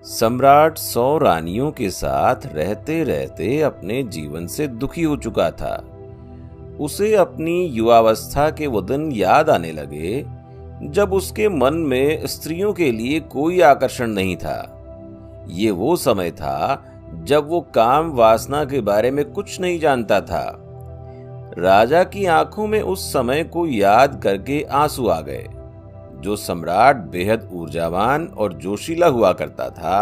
सम्राट 100 रानियों के साथ रहते रहते अपने जीवन से दुखी हो चुका था। उसे अपनी युवावस्था के वो दिन याद आने लगे जब उसके मन में स्त्रियों के लिए कोई आकर्षण नहीं था। ये वो समय था जब वो काम वासना के बारे में कुछ नहीं जानता था। राजा की आंखों में उस समय को याद करके आंसू आ गए। जो सम्राट बेहद ऊर्जावान और जोशीला हुआ करता था,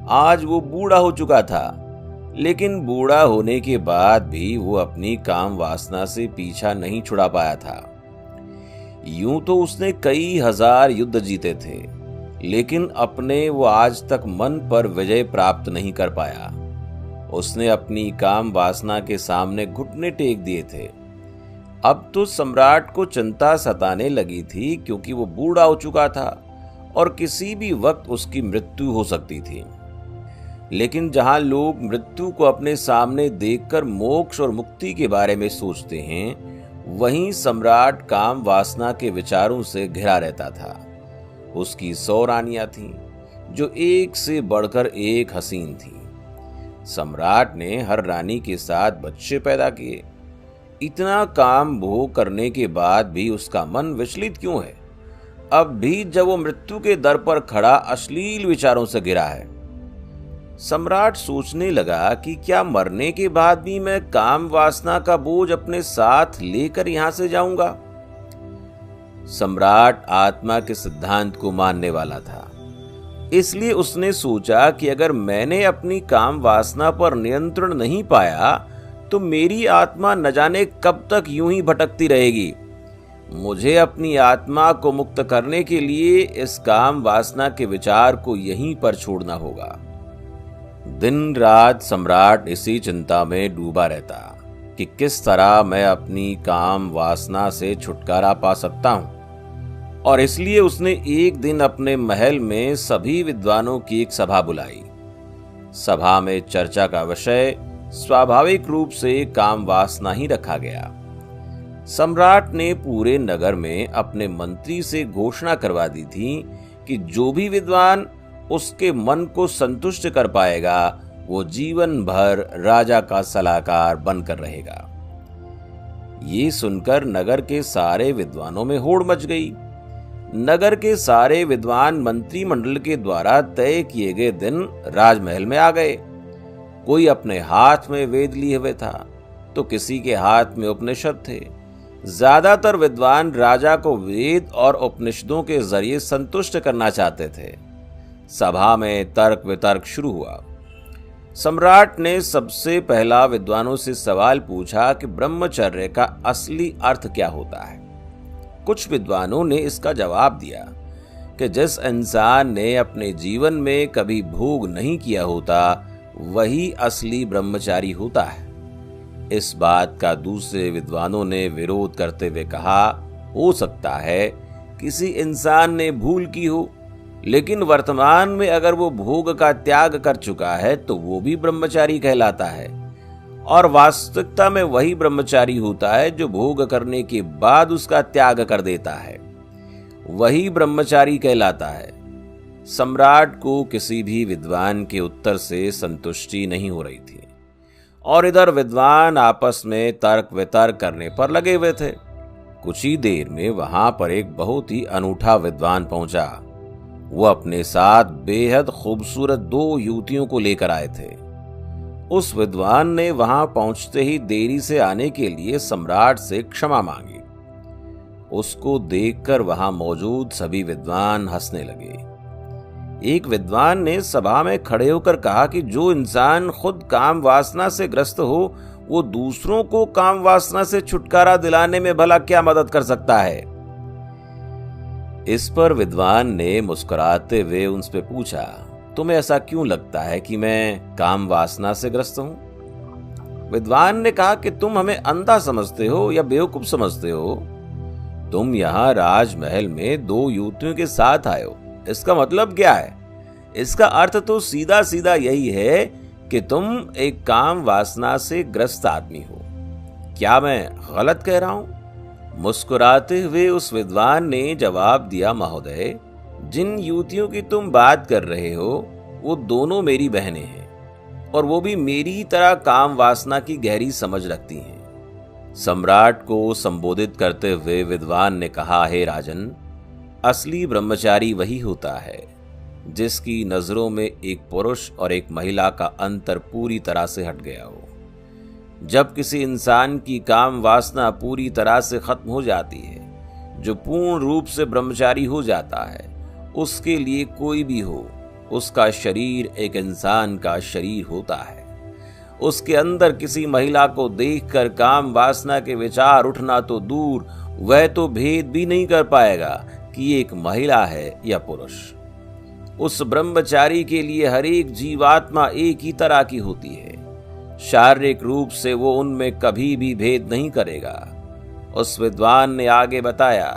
आज वो बूढ़ा हो चुका था। लेकिन बूढ़ा होने के बाद भी वो अपनी काम वासना से पीछा नहीं छुड़ा पाया था। यूं तो उसने कई हजार युद्ध जीते थे, लेकिन अपने वो आज तक मन पर विजय प्राप्त नहीं कर पाया। उसने अपनी काम वासना के सामने घुटने टेक दिए थे। अब तो सम्राट को चिंता सताने लगी थी, क्योंकि वो बूढ़ा हो चुका था और किसी भी वक्त उसकी मृत्यु हो सकती थी। लेकिन जहां लोग मृत्यु को अपने सामने देखकर मोक्ष और मुक्ति के बारे में सोचते हैं, वहीं सम्राट काम वासना के विचारों से घिरा रहता था। उसकी 100 रानियां थीं, जो एक से बढ़कर एक हसीन थीं। सम्राट ने हर रानी के साथ बच्चे पैदा किए। इतना काम भोग करने के बाद भी उसका मन विचलित क्यों है? अब भी जब वो मृत्यु के दर पर खड़ा अश्लील विचारों से घिरा है। सम्राट सोचने लगा कि क्या मरने के बाद भी मैं काम वासना का बोझ अपने साथ लेकर यहां से जाऊंगा? सम्राट आत्मा के सिद्धांत को मानने वाला था, इसलिए उसने सोचा कि अगर मैंने अपनी काम वासना पर नियंत्रण नहीं पाया तो मेरी आत्मा न जाने कब तक यूं ही भटकती रहेगी। मुझे अपनी आत्मा को मुक्त करने के लिए इस काम वासना के विचार को यहीं पर छोड़ना होगा। दिन रात सम्राट इसी चिंता में डूबा रहता कि किस तरह मैं अपनी काम वासना से छुटकारा पा सकता हूं। और इसलिए उसने एक दिन अपने महल में सभी विद्वानों की एक सभा बुलाई। सभा में चर्चा का विषय स्वाभाविक रूप से काम वासना ही रखा गया। सम्राट ने पूरे नगर में अपने मंत्री से घोषणा करवा दी थी कि जो भी विद्वान उसके मन को संतुष्ट कर पाएगा, वो जीवन भर राजा का सलाहकार बनकर रहेगा। ये सुनकर नगर के सारे विद्वानों में होड़ मच गई। नगर के सारे विद्वान मंत्रिमंडल के द्वारा तय किए गए दिन राजमहल में आ गए। कोई अपने हाथ में वेद लिए हुए था, तो किसी के हाथ में उपनिषद थे। ज्यादातर विद्वान राजा को वेद और उपनिषदों के जरिए संतुष्ट करना चाहते थे। सभा में तर्क वितर्क शुरू हुआ। सम्राट ने सबसे पहला विद्वानों से सवाल पूछा कि ब्रह्मचर्य का असली अर्थ क्या होता है। कुछ विद्वानों ने इसका जवाब दिया कि जिस इंसान ने अपने जीवन में कभी भोग नहीं किया होता, वही असली ब्रह्मचारी होता है। इस बात का दूसरे विद्वानों ने विरोध करते हुए कहा, हो सकता है किसी इंसान ने भूल की हो, लेकिन वर्तमान में अगर वो भोग का त्याग कर चुका है तो वो भी ब्रह्मचारी कहलाता है। और वास्तविकता में वही ब्रह्मचारी होता है जो भोग करने के बाद उसका त्याग कर देता है, वही ब्रह्मचारी कहलाता है। सम्राट को किसी भी विद्वान के उत्तर से संतुष्टि नहीं हो रही थी, और इधर विद्वान आपस में तर्क वितर्क करने पर लगे हुए थे। कुछ ही देर में वहां पर एक बहुत ही अनूठा विद्वान पहुंचा। वो अपने साथ बेहद खूबसूरत 2 युवतियों को लेकर आए थे। उस विद्वान ने वहां पहुंचते ही देरी से आने के लिए सम्राट से क्षमा मांगी। उसको देखकर वहां मौजूद सभी विद्वान हंसने लगे। एक विद्वान ने सभा में खड़े होकर कहा कि जो इंसान खुद काम वासना से ग्रस्त हो, वो दूसरों को काम वासना से छुटकारा दिलाने में भला क्या मदद कर सकता है। इस पर विद्वान ने मुस्कुराते हुए उनसे पूछा, तुम्हें ऐसा क्यों लगता है कि मैं काम वासना से ग्रस्त हूं? विद्वान ने कहा कि तुम हमें अंधा समझते हो या बेवकूफ समझते हो। तुम यहाँ राजमहल में 2 युवतियों के साथ आए हो, इसका मतलब क्या है? इसका अर्थ तो सीधा सीधा यही है कि तुम एक काम वासना से ग्रस्त आदमी हो। क्या मैं गलत कह रहा हूं? मुस्कुराते हुए उस विद्वान ने जवाब दिया, महोदय, जिन युवतियों की तुम बात कर रहे हो, वो दोनों मेरी बहनें हैं और वो भी मेरी तरह काम वासना की गहरी समझ रखती हैं। सम्राट को संबोधित करते हुए विद्वान ने कहा, हे राजन, असली ब्रह्मचारी वही होता है जिसकी नजरों में एक पुरुष और एक महिला का अंतर पूरी तरह से हट गया हो। जब किसी इंसान की काम वासना पूरी तरह से खत्म हो जाती है, जो पूर्ण रूप से ब्रह्मचारी हो जाता है, उसके लिए कोई भी हो, उसका शरीर एक इंसान का शरीर होता है। उसके अंदर किसी महिला को देखकर काम वासना के विचार उठना तो दूर, वह तो भेद भी नहीं कर पाएगा कि एक महिला है या पुरुष। उस ब्रह्मचारी के लिए हर एक जीवात्मा एक ही तरह की होती है। शारीरिक रूप से वो उनमें कभी भी भेद नहीं करेगा। उस विद्वान ने आगे बताया,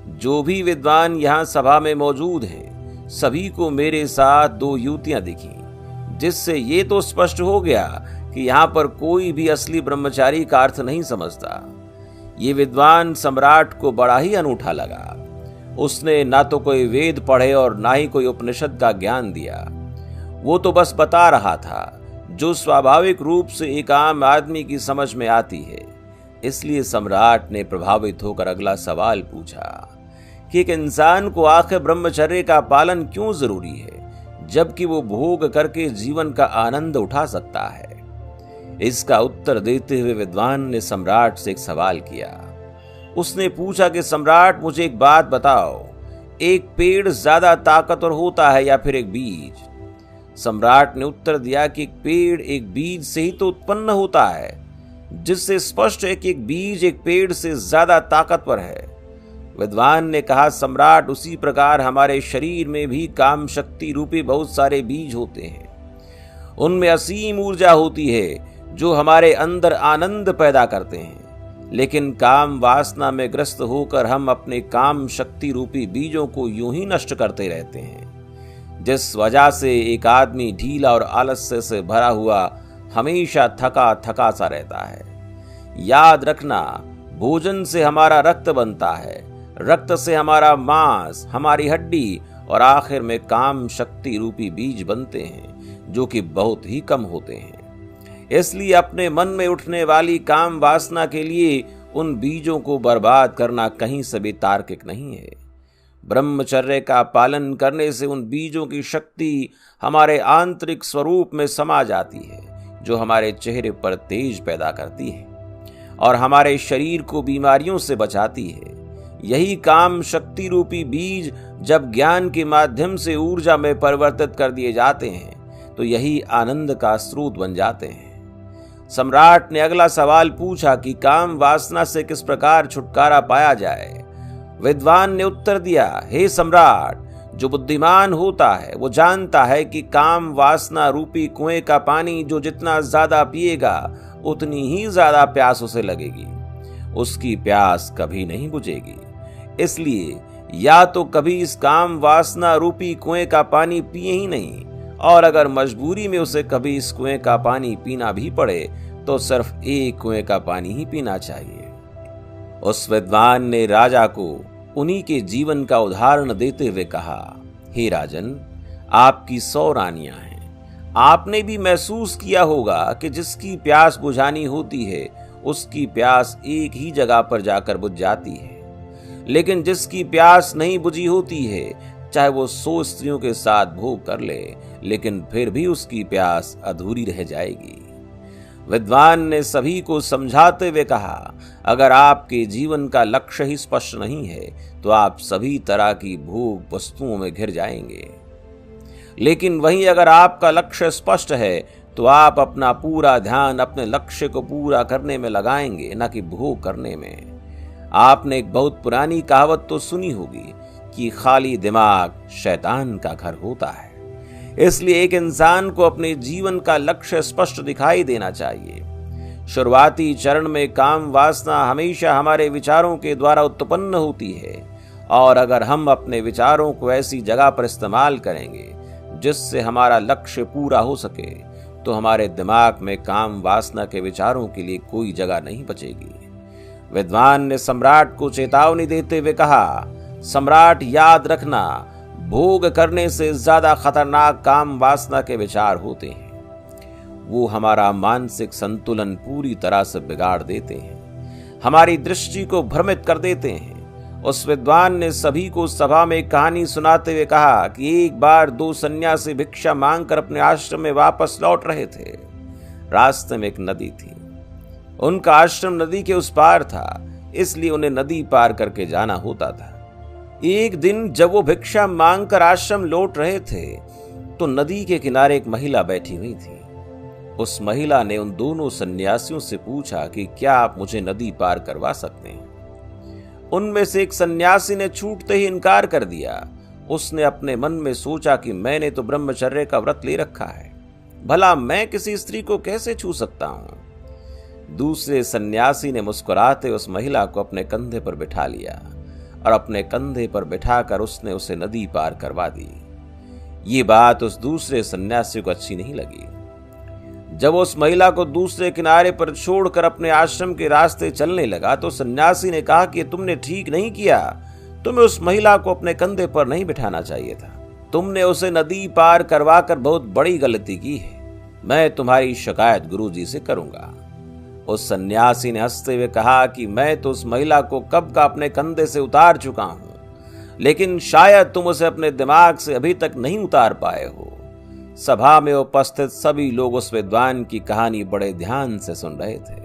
जो भी विद्वान यहाँ सभा में मौजूद हैं, सभी को मेरे साथ 2 युवतियां दिखी, जिससे ये तो स्पष्ट हो गया कि यहाँ पर कोई भी असली ब्रह्मचारी का अर्थ नहीं समझता। ये विद्वान सम्राट को बड़ा ही अनूठा लगा। उसने ना तो कोई वेद पढ़े और ना ही कोई उपनिषद का ज्ञान दिया। वो तो बस बता रहा था जो स्वाभाविक रूप से एक आम आदमी की समझ में आती है। इसलिए सम्राट ने प्रभावित होकर अगला सवाल पूछा कि एक इंसान को आखिर ब्रह्मचर्य का पालन क्यों जरूरी है, जबकि वो भोग करके जीवन का आनंद उठा सकता है। इसका उत्तर देते हुए विद्वान ने सम्राट से एक सवाल किया। उसने पूछा कि सम्राट, मुझे एक बात बताओ, एक पेड़ ज्यादा ताकतवर होता है या फिर एक बीज? सम्राट ने उत्तर दिया कि एक पेड़ एक बीज से ही तो उत्पन्न होता है, जिससे स्पष्ट है कि एक बीज एक पेड़ से ज्यादा ताकतवर है। विद्वान ने कहा, सम्राट, उसी प्रकार हमारे शरीर में भी काम शक्ति रूपी बहुत सारे बीज होते हैं। उनमें असीम ऊर्जा होती है जो हमारे अंदर आनंद पैदा करते हैं। लेकिन काम वासना में ग्रस्त होकर हम अपने काम शक्ति रूपी बीजों को यूं ही नष्ट करते रहते हैं, जिस वजह से एक आदमी ढीला और आलस्य से भरा हुआ हमेशा थका थका सा रहता है। याद रखना, भोजन से हमारा रक्त बनता है, रक्त से हमारा मांस, हमारी हड्डी और आखिर में काम शक्ति रूपी बीज बनते हैं, जो कि बहुत ही कम होते हैं। इसलिए अपने मन में उठने वाली काम वासना के लिए उन बीजों को बर्बाद करना कहीं से भी तार्किक नहीं है। ब्रह्मचर्य का पालन करने से उन बीजों की शक्ति हमारे आंतरिक स्वरूप में समा जाती है, जो हमारे चेहरे पर तेज पैदा करती है और हमारे शरीर को बीमारियों से बचाती है। यही काम शक्ति रूपी बीज जब ज्ञान के माध्यम से ऊर्जा में परिवर्तित कर दिए जाते हैं, तो यही आनंद का स्रोत बन जाते हैं। सम्राट ने अगला सवाल पूछा कि काम वासना से किस प्रकार छुटकारा पाया जाए। विद्वान ने उत्तर दिया, हे सम्राट, जो बुद्धिमान होता है वो जानता है कि काम वासना रूपी कुएं का पानी जो जितना ज्यादा पिएगा उतनी ही ज्यादा प्यास उसे लगेगी। उसकी प्यास कभी नहीं बुझेगी। इसलिए या तो कभी इस काम वासना रूपी कुएं का पानी पिए ही नहीं, और अगर मजबूरी में उसे कभी इस कुएं का पानी पीना भी पड़े तो सिर्फ एक कुएं का पानी ही पीना चाहिए। उस विद्वान ने राजा को उन्हीं के जीवन का उदाहरण देते हुए कहा, हे राजन, आपकी 100 रानियां हैं। आपने भी महसूस किया होगा कि जिसकी प्यास बुझानी होती है उसकी प्यास एक ही जगह पर जाकर बुझ जाती है, लेकिन जिसकी प्यास नहीं बुझी होती है, चाहे वो 100 स्त्रियों के साथ भोग कर ले, लेकिन फिर भी उसकी प्यास अधूरी रह जाएगी। विद्वान ने सभी को समझाते हुए कहा, अगर आपके जीवन का लक्ष्य ही स्पष्ट नहीं है तो आप सभी तरह की भोग वस्तुओं में घिर जाएंगे। लेकिन वहीं अगर आपका लक्ष्य स्पष्ट है तो आप अपना पूरा ध्यान अपने लक्ष्य को पूरा करने में लगाएंगे, न कि भोग करने में। आपने एक बहुत पुरानी कहावत तो सुनी होगी कि खाली दिमाग शैतान का घर होता है। इसलिए एक इंसान को अपने जीवन का लक्ष्य स्पष्ट दिखाई देना चाहिए। शुरुआती चरण में काम वासना हमेशा हमारे विचारों के द्वारा उत्पन्न होती है, और अगर हम अपने विचारों को ऐसी जगह पर इस्तेमाल करेंगे जिससे हमारा लक्ष्य पूरा हो सके, तो हमारे दिमाग में काम वासना के विचारों के लिए कोई जगह नहीं बचेगी। विद्वान ने सम्राट को चेतावनी देते हुए कहा, सम्राट, याद रखना, भोग करने से ज्यादा खतरनाक काम वासना के विचार होते हैं। वो हमारा मानसिक संतुलन पूरी तरह से बिगाड़ देते हैं, हमारी दृष्टि को भ्रमित कर देते हैं। उस विद्वान ने सभी को सभा में कहानी सुनाते हुए कहा कि एक बार 2 सन्यासी भिक्षा मांगकर अपने आश्रम में वापस लौट रहे थे। रास्ते में एक नदी थी। उनका आश्रम नदी के उस पार था, इसलिए उन्हें नदी पार करके जाना होता था। एक दिन जब वो भिक्षा मांगकर आश्रम लौट रहे थे तो नदी के किनारे एक महिला बैठी हुई थी। उस महिला ने उन दोनों सन्यासियों से पूछा कि क्या आप मुझे नदी पार करवा सकते हैं। उनमें से एक सन्यासी ने छूटते ही इनकार कर दिया। उसने अपने मन में सोचा कि मैंने तो ब्रह्मचर्य का व्रत ले रखा है, भला मैं किसी स्त्री को कैसे छू सकता हूं। दूसरे सन्यासी ने मुस्कुराते उस महिला को अपने कंधे पर बिठा लिया और अपने कंधे पर बिठाकर उसने उसे नदी पार करवा दी। ये बात उस दूसरे सन्यासी को अच्छी नहीं लगी। जब उस महिला को दूसरे किनारे पर छोड़कर अपने आश्रम के रास्ते चलने लगा तो सन्यासी ने कहा कि तुमने ठीक नहीं किया, तुम्हें उस महिला को अपने कंधे पर नहीं बिठाना चाहिए था। तुमने उसे नदी पार करवाकर बहुत बड़ी गलती की है। मैं तुम्हारी शिकायत गुरुजी से करूंगा। उस सन्यासी ने हंसते हुए कहा कि मैं तो उस महिला को कब का अपने कंधे से उतार चुका हूं, लेकिन शायद तुम उसे अपने दिमाग से अभी तक नहीं उतार पाए हो। सभा में उपस्थित सभी लोग उस विद्वान की कहानी बड़े ध्यान से सुन रहे थे।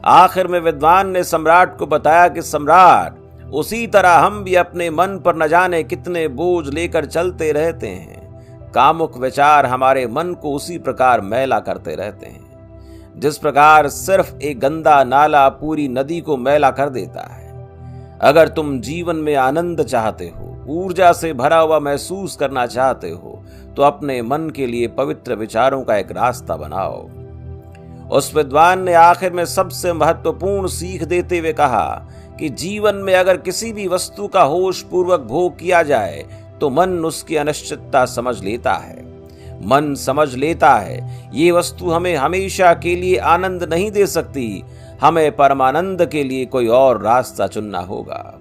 आखिर में विद्वान ने सम्राट को बताया कि सम्राट, उसी तरह हम भी अपने मन पर न जाने कितने बोझ लेकर चलते रहते हैं। कामुक विचार हमारे मन को उसी प्रकार मैला करते रहते हैं जिस प्रकार सिर्फ एक गंदा नाला पूरी नदी को मैला कर देता है। अगर तुम जीवन में आनंद चाहते हो, ऊर्जा से भरा हुआ महसूस करना चाहते हो, तो अपने मन के लिए पवित्र विचारों का एक रास्ता बनाओ। उस विद्वान ने आखिर में सबसे महत्वपूर्ण सीख देते हुए कहा कि जीवन में अगर किसी भी वस्तु का होश पूर्वक भोग किया जाए तो मन उसकी अनिश्चितता समझ लेता है। मन समझ लेता है ये वस्तु हमें हमेशा के लिए आनंद नहीं दे सकती, हमें परमानंद के लिए कोई और रास्ता चुनना होगा।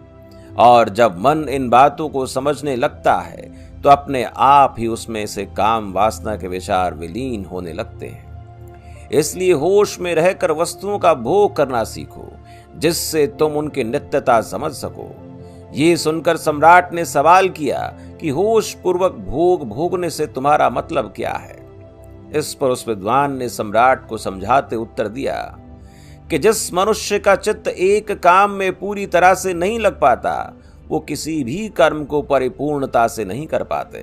और जब मन इन बातों को समझने लगता है तो अपने आप ही उसमें से काम वासना के विचार विलीन होने लगते हैं। इसलिए होश में रहकर वस्तुओं का भोग करना सीखो, जिससे तुम उनकी नित्यता समझ सको। ये सुनकर सम्राट ने सवाल किया कि होश पूर्वक भोग भोगने से तुम्हारा मतलब क्या है। इस पर उस विद्वान ने सम्राट को समझाते उत्तर दिया कि जिस मनुष्य का चित्त एक काम में पूरी तरह से नहीं लग पाता, वो किसी भी कर्म को परिपूर्णता से नहीं कर पाते।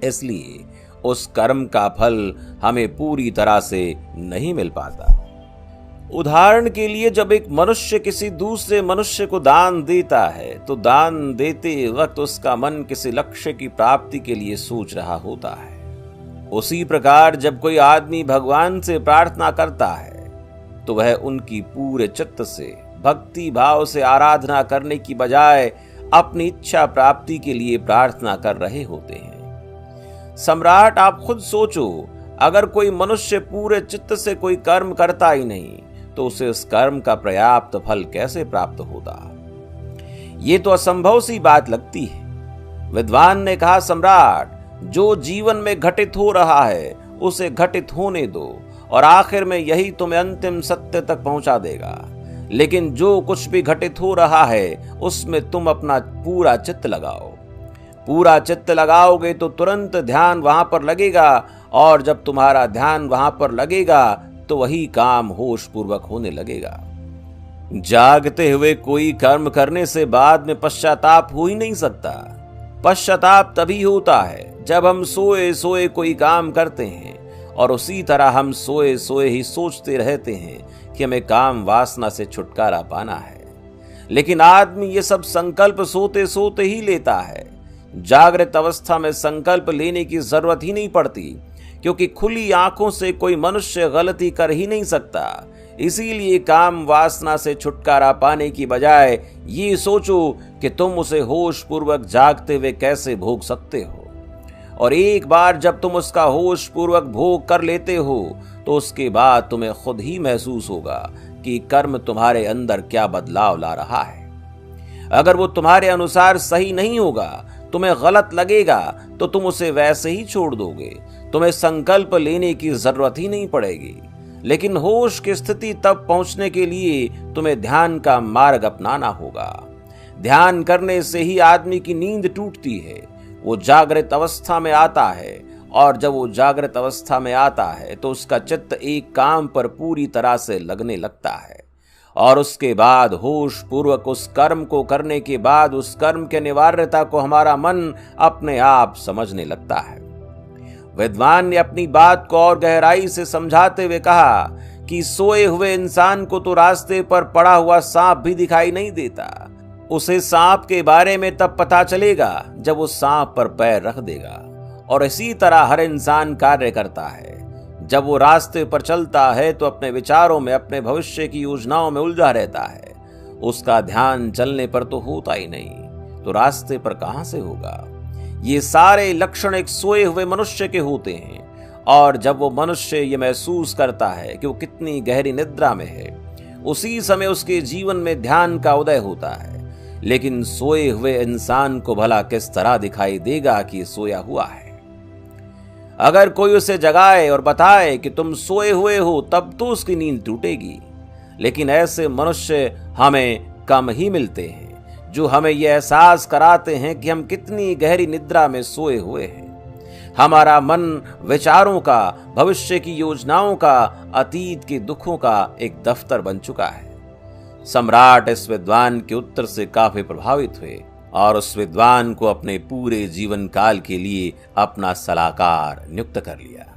इसलिए उस कर्म का फल हमें पूरी तरह से नहीं मिल पाता। उदाहरण के लिए, जब एक मनुष्य किसी दूसरे मनुष्य को दान देता है तो दान देते वक्त उसका मन किसी लक्ष्य की प्राप्ति के लिए सोच रहा होता है। उसी प्रकार जब कोई आदमी भगवान से प्रार्थना करता है तो वह उनकी पूरे चित्त से, भक्ति भाव से आराधना करने की बजाय अपनी इच्छा प्राप्ति के लिए प्रार्थना कर रहे होते हैं। सम्राट, आप खुद सोचो, अगर कोई मनुष्य पूरे चित्त से कोई कर्म करता ही नहीं तो उसे उस कर्म का पर्याप्त फल कैसे प्राप्त होता। ये तो असंभव सी बात लगती है। विद्वान ने कहा, सम्राट, जो जीवन में घटित हो रहा है उसे घटित होने दो और आखिर में यही तुम्हें अंतिम सत्य तक पहुंचा देगा। लेकिन जो कुछ भी घटित हो रहा है उसमें तुम अपना पूरा चित्त लगाओ। पूरा चित्त लगाओगे तो तुरंत ध्यान वहां पर लगेगा, और जब तुम्हारा ध्यान वहां पर लगेगा तो वही काम होश पूर्वक होने लगेगा। जागते हुए कोई कर्म करने से बाद में पश्चाताप हो ही नहीं सकता। पश्चाताप तभी होता है जब हम सोए सोए कोई काम करते हैं और उसी तरह हम सोए सोए ही सोचते रहते हैं कि हमें काम वासना से छुटकारा पाना है। लेकिन आदमी ये सब संकल्प सोते सोते ही लेता है। जागृत अवस्था में संकल्प लेने की जरूरत ही नहीं पड़ती, क्योंकि खुली आंखों से कोई मनुष्य गलती कर ही नहीं सकता। इसीलिए काम वासना से छुटकारा पाने की बजाय ये सोचो कि तुम उसे होश पूर्वक जागते हुए कैसे भोग सकते हो। और एक बार जब तुम उसका होश पूर्वक भोग कर लेते हो तो उसके बाद तुम्हें खुद ही महसूस होगा कि कर्म तुम्हारे अंदर क्या बदलाव ला रहा है। अगर वो तुम्हारे अनुसार सही नहीं होगा तुम्हें गलत लगेगा तो तुम उसे वैसे ही छोड़ दोगे, तुम्हें संकल्प लेने की जरूरत ही नहीं पड़ेगी। लेकिन होश की स्थिति तब पहुंचने के लिए तुम्हें ध्यान का मार्ग अपनाना होगा। ध्यान करने से ही आदमी की नींद टूटती है, वो जागृत अवस्था में आता है, और जब वो जागृत अवस्था में आता है तो उसका चित्त एक काम पर पूरी तरह से लगने लगता है, और उसके बाद होश पूर्वक उस कर्म को करने के बाद उस कर्म के अनिवार्यता को हमारा मन अपने आप समझने लगता है। विद्वान ने अपनी बात को और गहराई से समझाते हुए कहा कि सोए हुए इंसान को तो रास्ते पर पड़ा हुआ सांप भी दिखाई नहीं देता, उसे सांप के बारे में तब पता चलेगा जब वो सांप पर पैर रख देगा। और इसी तरह हर इंसान कार्य करता है। जब वो रास्ते पर चलता है तो अपने विचारों में, अपने भविष्य की योजनाओं में उलझा रहता है। उसका ध्यान चलने पर तो होता ही नहीं, तो रास्ते पर कहां से होगा। ये सारे लक्षण एक सोए हुए मनुष्य के होते हैं, और जब वो मनुष्य ये महसूस करता है कि वो कितनी गहरी निद्रा में है, उसी समय उसके जीवन में ध्यान का उदय होता है। लेकिन सोए हुए इंसान को भला किस तरह दिखाई देगा कि सोया हुआ है। अगर कोई उसे जगाए और बताए कि तुम सोए हुए हो, तब तो उसकी नींद टूटेगी। लेकिन ऐसे मनुष्य हमें कम ही मिलते हैं जो हमें यह एहसास कराते हैं कि हम कितनी गहरी निद्रा में सोए हुए हैं। हमारा मन विचारों का, भविष्य की योजनाओं का, अतीत के दुखों का एक दफ्तर बन चुका है। सम्राट इस विद्वान के उत्तर से काफी प्रभावित हुए और उस विद्वान को अपने पूरे जीवन काल के लिए अपना सलाहकार नियुक्त कर लिया।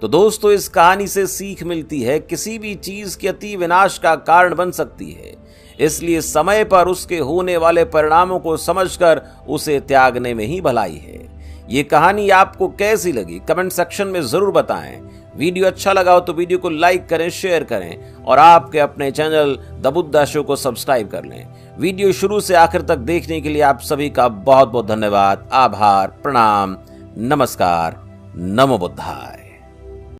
तो दोस्तों, इस कहानी से सीख मिलती है, किसी भी चीज की अति विनाश का कारण बन सकती है, इसलिए समय पर उसके होने वाले परिणामों को समझकर उसे त्यागने में ही भलाई है। ये कहानी आपको कैसी लगी कमेंट सेक्शन में जरूर बताएं। वीडियो अच्छा लगा हो तो वीडियो को लाइक करें, शेयर करें, और आपके अपने चैनल द बुद्धा शो को सब्सक्राइब कर लें। वीडियो शुरू से आखिर तक देखने के लिए आप सभी का बहुत बहुत धन्यवाद, आभार, प्रणाम, नमस्कार, नमो बुद्धाय।